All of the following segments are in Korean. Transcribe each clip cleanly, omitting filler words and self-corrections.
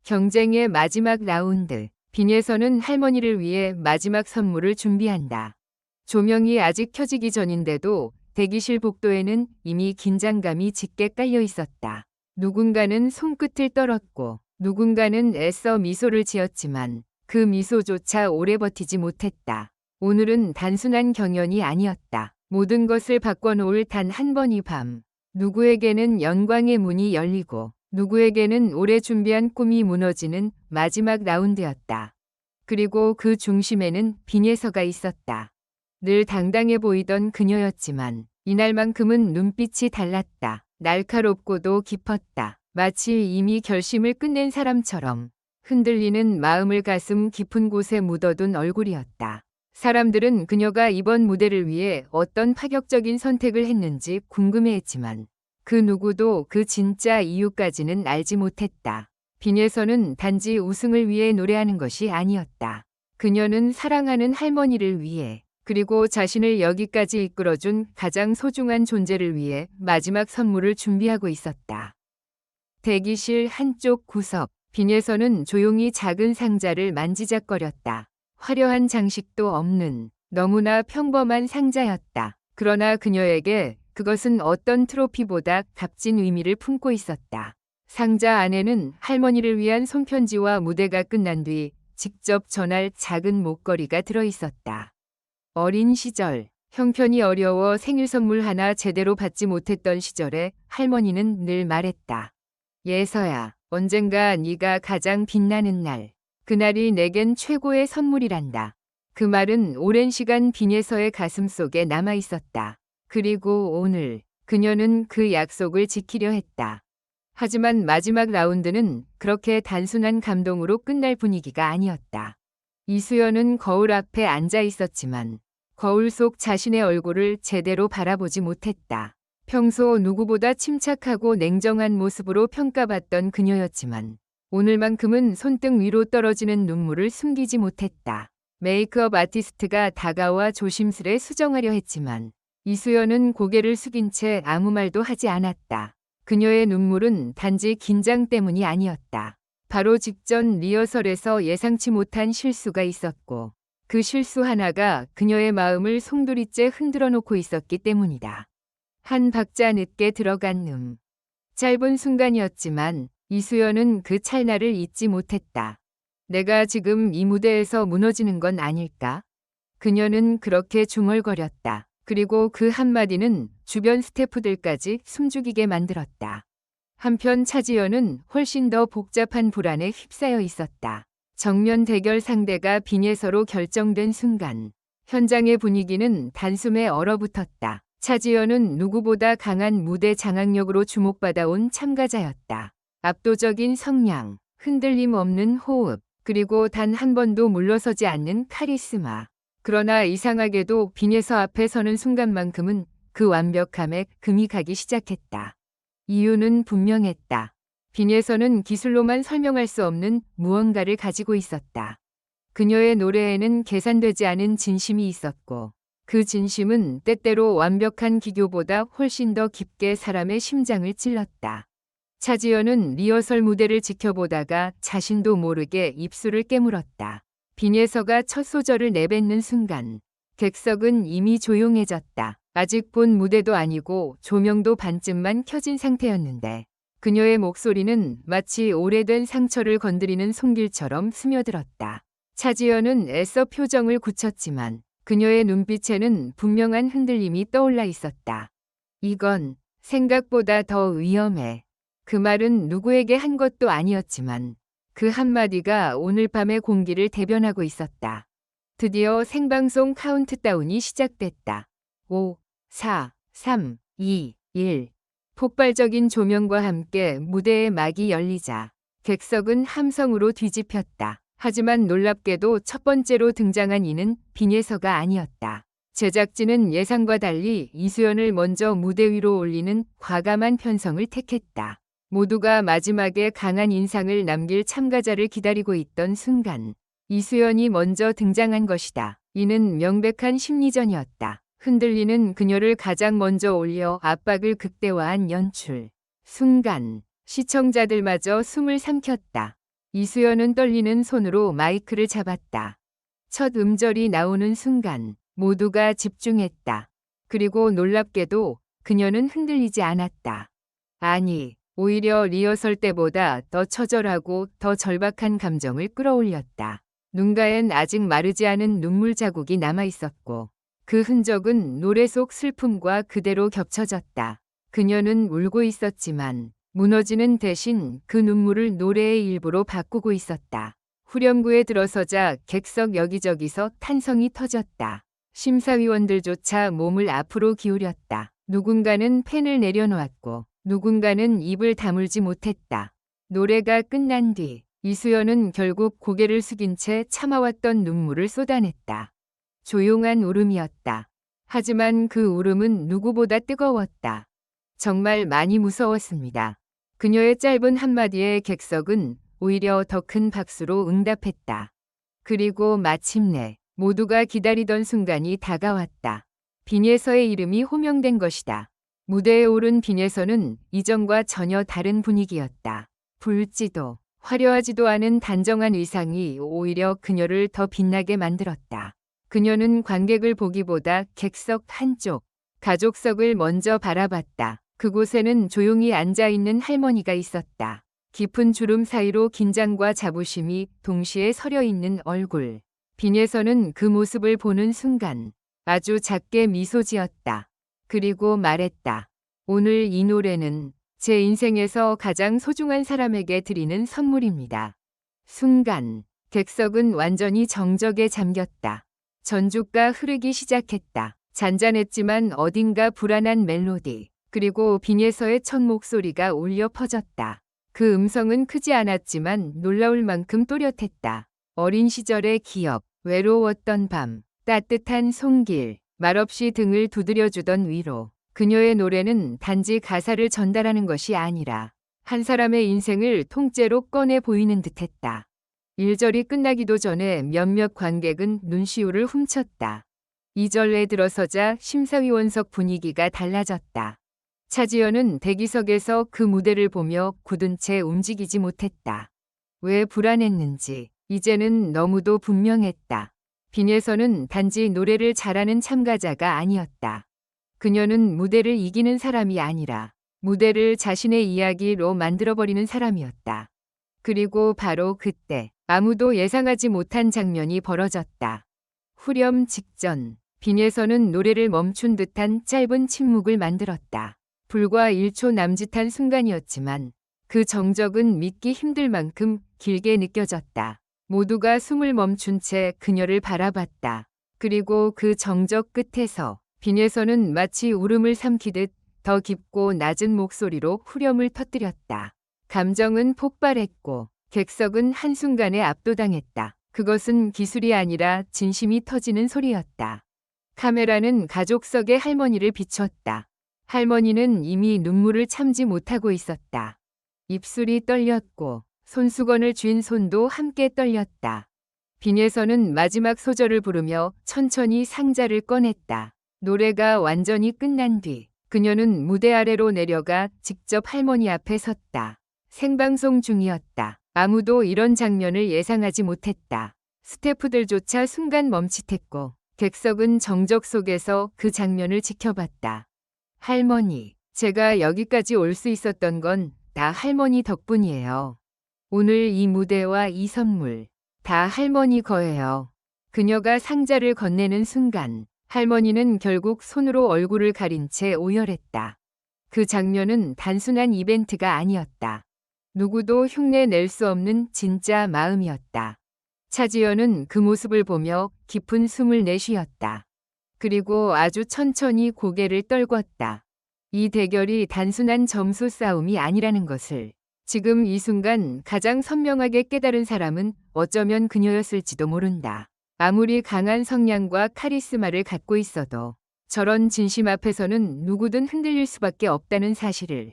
경쟁의 마지막 라운드. 빈에서는 할머니를 위해 마지막 선물을 준비한다. 조명이 아직 켜지기 전인데도 대기실 복도에는 이미 긴장감이 짙게 깔려 있었다. 누군가는 손끝을 떨었고 누군가는 애써 미소를 지었지만 그 미소조차 오래 버티지 못했다. 오늘은 단순한 경연이 아니었다. 모든 것을 바꿔놓을 단 한 번의 밤. 누구에게는 영광의 문이 열리고 누구에게는 오래 준비한 꿈이 무너지는 마지막 라운드였다. 그리고 그 중심에는 빈예서가 있었다. 늘 당당해 보이던 그녀였지만 이날만큼은 눈빛이 달랐다. 날카롭고도 깊었다. 마치 이미 결심을 끝낸 사람처럼 흔들리는 마음을 가슴 깊은 곳에 묻어둔 얼굴이었다. 사람들은 그녀가 이번 무대를 위해 어떤 파격적인 선택을 했는지 궁금해했지만 그 누구도 그 진짜 이유까지는 알지 못했다. 빈에서는 단지 우승을 위해 노래하는 것이 아니었다. 그녀는 사랑하는 할머니를 위해 그리고 자신을 여기까지 이끌어준 가장 소중한 존재를 위해 마지막 선물을 준비하고 있었다. 대기실 한쪽 구석. 빈에서는 조용히 작은 상자를 만지작거렸다. 화려한 장식도 없는 너무나 평범한 상자였다. 그러나 그녀에게 그것은 어떤 트로피보다 값진 의미를 품고 있었다. 상자 안에는 할머니를 위한 손편지와 무대가 끝난 뒤 직접 전할 작은 목걸이가 들어있었다. 어린 시절, 형편이 어려워 생일 선물 하나 제대로 받지 못했던 시절에 할머니는 늘 말했다. 예서야, 언젠가 네가 가장 빛나는 날, 그날이 내겐 최고의 선물이란다. 그 말은 오랜 시간 빈예서의 가슴 속에 남아 있었다. 그리고 오늘 그녀는 그 약속을 지키려 했다. 하지만 마지막 라운드는 그렇게 단순한 감동으로 끝날 분위기가 아니었다. 이수연은 거울 앞에 앉아 있었지만 거울 속 자신의 얼굴을 제대로 바라보지 못했다. 평소 누구보다 침착하고 냉정한 모습으로 평가받던 그녀였지만 오늘만큼은 손등 위로 떨어지는 눈물을 숨기지 못했다. 메이크업 아티스트가 다가와 조심스레 수정하려 했지만 이수연은 고개를 숙인 채 아무 말도 하지 않았다. 그녀의 눈물은 단지 긴장 때문이 아니었다. 바로 직전 리허설에서 예상치 못한 실수가 있었고 그 실수 하나가 그녀의 마음을 송두리째 흔들어 놓고 있었기 때문이다. 한 박자 늦게 들어간 짧은 순간이었지만 이수연은 그 찰나를 잊지 못했다. 내가 지금 이 무대에서 무너지는 건 아닐까? 그녀는 그렇게 중얼거렸다. 그리고 그 한마디는 주변 스태프들까지 숨죽이게 만들었다. 한편 차지연은 훨씬 더 복잡한 불안에 휩싸여 있었다. 정면 대결 상대가 빈예서로 결정된 순간 현장의 분위기는 단숨에 얼어붙었다. 차지연은 누구보다 강한 무대 장악력으로 주목받아온 참가자였다. 압도적인 성량, 흔들림 없는 호흡, 그리고 단 한 번도 물러서지 않는 카리스마. 그러나 이상하게도 빈예서 앞에 서는 순간만큼은 그 완벽함에 금이 가기 시작했다. 이유는 분명했다. 빈예서는 기술로만 설명할 수 없는 무언가를 가지고 있었다. 그녀의 노래에는 계산되지 않은 진심이 있었고 그 진심은 때때로 완벽한 기교보다 훨씬 더 깊게 사람의 심장을 찔렀다. 차지연은 리허설 무대를 지켜보다가 자신도 모르게 입술을 깨물었다. 빈예서가 첫 소절을 내뱉는 순간 객석은 이미 조용해졌다. 아직 본 무대도 아니고 조명도 반쯤만 켜진 상태였는데 그녀의 목소리는 마치 오래된 상처를 건드리는 손길처럼 스며들었다. 차지연은 애써 표정을 굳혔지만 그녀의 눈빛에는 분명한 흔들림이 떠올라 있었다. 이건 생각보다 더 위험해. 그 말은 누구에게 한 것도 아니었지만 그 한마디가 오늘 밤의 공기를 대변하고 있었다. 드디어 생방송 카운트다운이 시작됐다. 5, 4, 3, 2, 1. 폭발적인 조명과 함께 무대의 막이 열리자 객석은 함성으로 뒤집혔다. 하지만 놀랍게도 첫 번째로 등장한 이는 빈예서가 아니었다. 제작진은 예상과 달리 이수연을 먼저 무대 위로 올리는 과감한 편성을 택했다. 모두가 마지막에 강한 인상을 남길 참가자를 기다리고 있던 순간 이수연이 먼저 등장한 것이다. 이는 명백한 심리전이었다. 흔들리는 그녀를 가장 먼저 올려 압박을 극대화한 연출. 순간 시청자들마저 숨을 삼켰다. 이수연은 떨리는 손으로 마이크를 잡았다. 첫 음절이 나오는 순간 모두가 집중했다. 그리고 놀랍게도 그녀는 흔들리지 않았다. 아니, 오히려 리허설 때보다 더 처절하고 더 절박한 감정을 끌어올렸다. 눈가엔 아직 마르지 않은 눈물 자국이 남아 있었고 그 흔적은 노래 속 슬픔과 그대로 겹쳐졌다. 그녀는 울고 있었지만 무너지는 대신 그 눈물을 노래의 일부로 바꾸고 있었다. 후렴구에 들어서자 객석 여기저기서 탄성이 터졌다. 심사위원들조차 몸을 앞으로 기울였다. 누군가는 펜을 내려놓았고 누군가는 입을 다물지 못했다. 노래가 끝난 뒤 이수연은 결국 고개를 숙인 채 참아왔던 눈물을 쏟아냈다. 조용한 울음이었다. 하지만 그 울음은 누구보다 뜨거웠다. 정말 많이 무서웠습니다. 그녀의 짧은 한마디에 객석은 오히려 더 큰 박수로 응답했다. 그리고 마침내 모두가 기다리던 순간이 다가왔다. 빈예서의 이름이 호명된 것이다. 무대에 오른 빈예서는 이전과 전혀 다른 분위기였다. 붉지도 화려하지도 않은 단정한 의상이 오히려 그녀를 더 빛나게 만들었다. 그녀는 관객을 보기보다 객석 한쪽, 가족석을 먼저 바라봤다. 그곳에는 조용히 앉아있는 할머니가 있었다. 깊은 주름 사이로 긴장과 자부심이 동시에 서려 있는 얼굴. 빈예서는 그 모습을 보는 순간 아주 작게 미소 지었다. 그리고 말했다. 오늘 이 노래는 제 인생에서 가장 소중한 사람에게 드리는 선물입니다. 순간 객석은 완전히 정적에 잠겼다. 전주가 흐르기 시작했다. 잔잔했지만 어딘가 불안한 멜로디. 그리고 빈예서의 첫 목소리가 울려 퍼졌다. 그 음성은 크지 않았지만 놀라울 만큼 또렷했다. 어린 시절의 기억, 외로웠던 밤, 따뜻한 손길, 말없이 등을 두드려주던 위로. 그녀의 노래는 단지 가사를 전달하는 것이 아니라 한 사람의 인생을 통째로 꺼내 보이는 듯했다. 1절이 끝나기도 전에 몇몇 관객은 눈시울을 훔쳤다. 2절에 들어서자 심사위원석 분위기가 달라졌다. 차지연은 대기석에서 그 무대를 보며 굳은 채 움직이지 못했다. 왜 불안했는지 이제는 너무도 분명했다. 빈예서는 단지 노래를 잘하는 참가자가 아니었다. 그녀는 무대를 이기는 사람이 아니라 무대를 자신의 이야기로 만들어버리는 사람이었다. 그리고 바로 그때 아무도 예상하지 못한 장면이 벌어졌다. 후렴 직전 빈예서는 노래를 멈춘 듯한 짧은 침묵을 만들었다. 불과 1초 남짓한 순간이었지만 그 정적은 믿기 힘들 만큼 길게 느껴졌다. 모두가 숨을 멈춘 채 그녀를 바라봤다. 그리고 그 정적 끝에서 빈예서는 마치 울음을 삼키듯 더 깊고 낮은 목소리로 후렴을 터뜨렸다. 감정은 폭발했고 객석은 한순간에 압도당했다. 그것은 기술이 아니라 진심이 터지는 소리였다. 카메라는 가족석의 할머니를 비췄다. 할머니는 이미 눈물을 참지 못하고 있었다. 입술이 떨렸고 손수건을 쥔 손도 함께 떨렸다. 빈예서는 마지막 소절을 부르며 천천히 상자를 꺼냈다. 노래가 완전히 끝난 뒤 그녀는 무대 아래로 내려가 직접 할머니 앞에 섰다. 생방송 중이었다. 아무도 이런 장면을 예상하지 못했다. 스태프들조차 순간 멈칫했고 객석은 정적 속에서 그 장면을 지켜봤다. 할머니, 제가 여기까지 올 수 있었던 건 다 할머니 덕분이에요. 오늘 이 무대와 이 선물, 다 할머니 거예요. 그녀가 상자를 건네는 순간 할머니는 결국 손으로 얼굴을 가린 채 오열했다. 그 장면은 단순한 이벤트가 아니었다. 누구도 흉내 낼 수 없는 진짜 마음이었다. 차지연은 그 모습을 보며 깊은 숨을 내쉬었다. 그리고 아주 천천히 고개를 떨궜다. 이 대결이 단순한 점수 싸움이 아니라는 것을 지금 이 순간 가장 선명하게 깨달은 사람은 어쩌면 그녀였을지도 모른다. 아무리 강한 성량과 카리스마를 갖고 있어도 저런 진심 앞에서는 누구든 흔들릴 수밖에 없다는 사실을.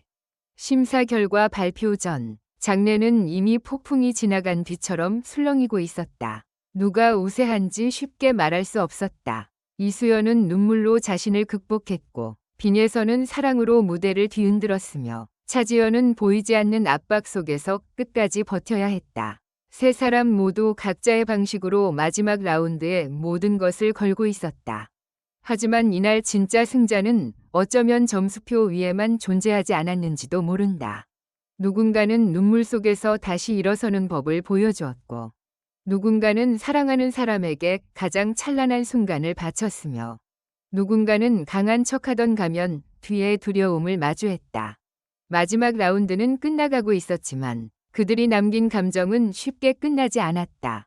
심사 결과 발표 전 장내는 이미 폭풍이 지나간 뒤처럼 술렁이고 있었다. 누가 우세한지 쉽게 말할 수 없었다. 이수연은 눈물로 자신을 극복했고 빈예서는 사랑으로 무대를 뒤흔들었으며 차지연은 보이지 않는 압박 속에서 끝까지 버텨야 했다. 세 사람 모두 각자의 방식으로 마지막 라운드에 모든 것을 걸고 있었다. 하지만 이날 진짜 승자는 어쩌면 점수표 위에만 존재하지 않았는지도 모른다. 누군가는 눈물 속에서 다시 일어서는 법을 보여주었고, 누군가는 사랑하는 사람에게 가장 찬란한 순간을 바쳤으며, 누군가는 강한 척하던 가면 뒤에 두려움을 마주했다. 마지막 라운드는 끝나가고 있었지만 그들이 남긴 감정은 쉽게 끝나지 않았다.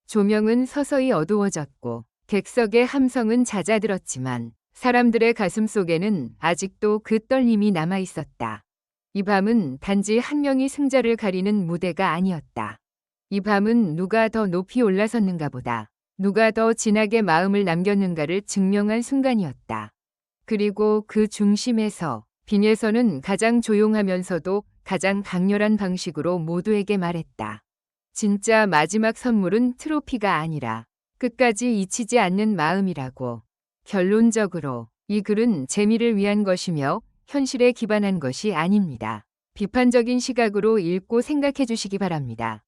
조명은 서서히 어두워졌고 객석의 함성은 잦아들었지만 사람들의 가슴 속에는 아직도 그 떨림이 남아 있었다. 이 밤은 단지 한 명이 승자를 가리는 무대가 아니었다. 이 밤은 누가 더 높이 올라섰는가 보다, 누가 더 진하게 마음을 남겼는가를 증명한 순간이었다. 그리고 그 중심에서 빈예선은 가장 조용하면서도 가장 강렬한 방식으로 모두에게 말했다. 진짜 마지막 선물은 트로피가 아니라 끝까지 잊히지 않는 마음이라고. 결론적으로 이 글은 재미를 위한 것이며 현실에 기반한 것이 아닙니다. 비판적인 시각으로 읽고 생각해 주시기 바랍니다.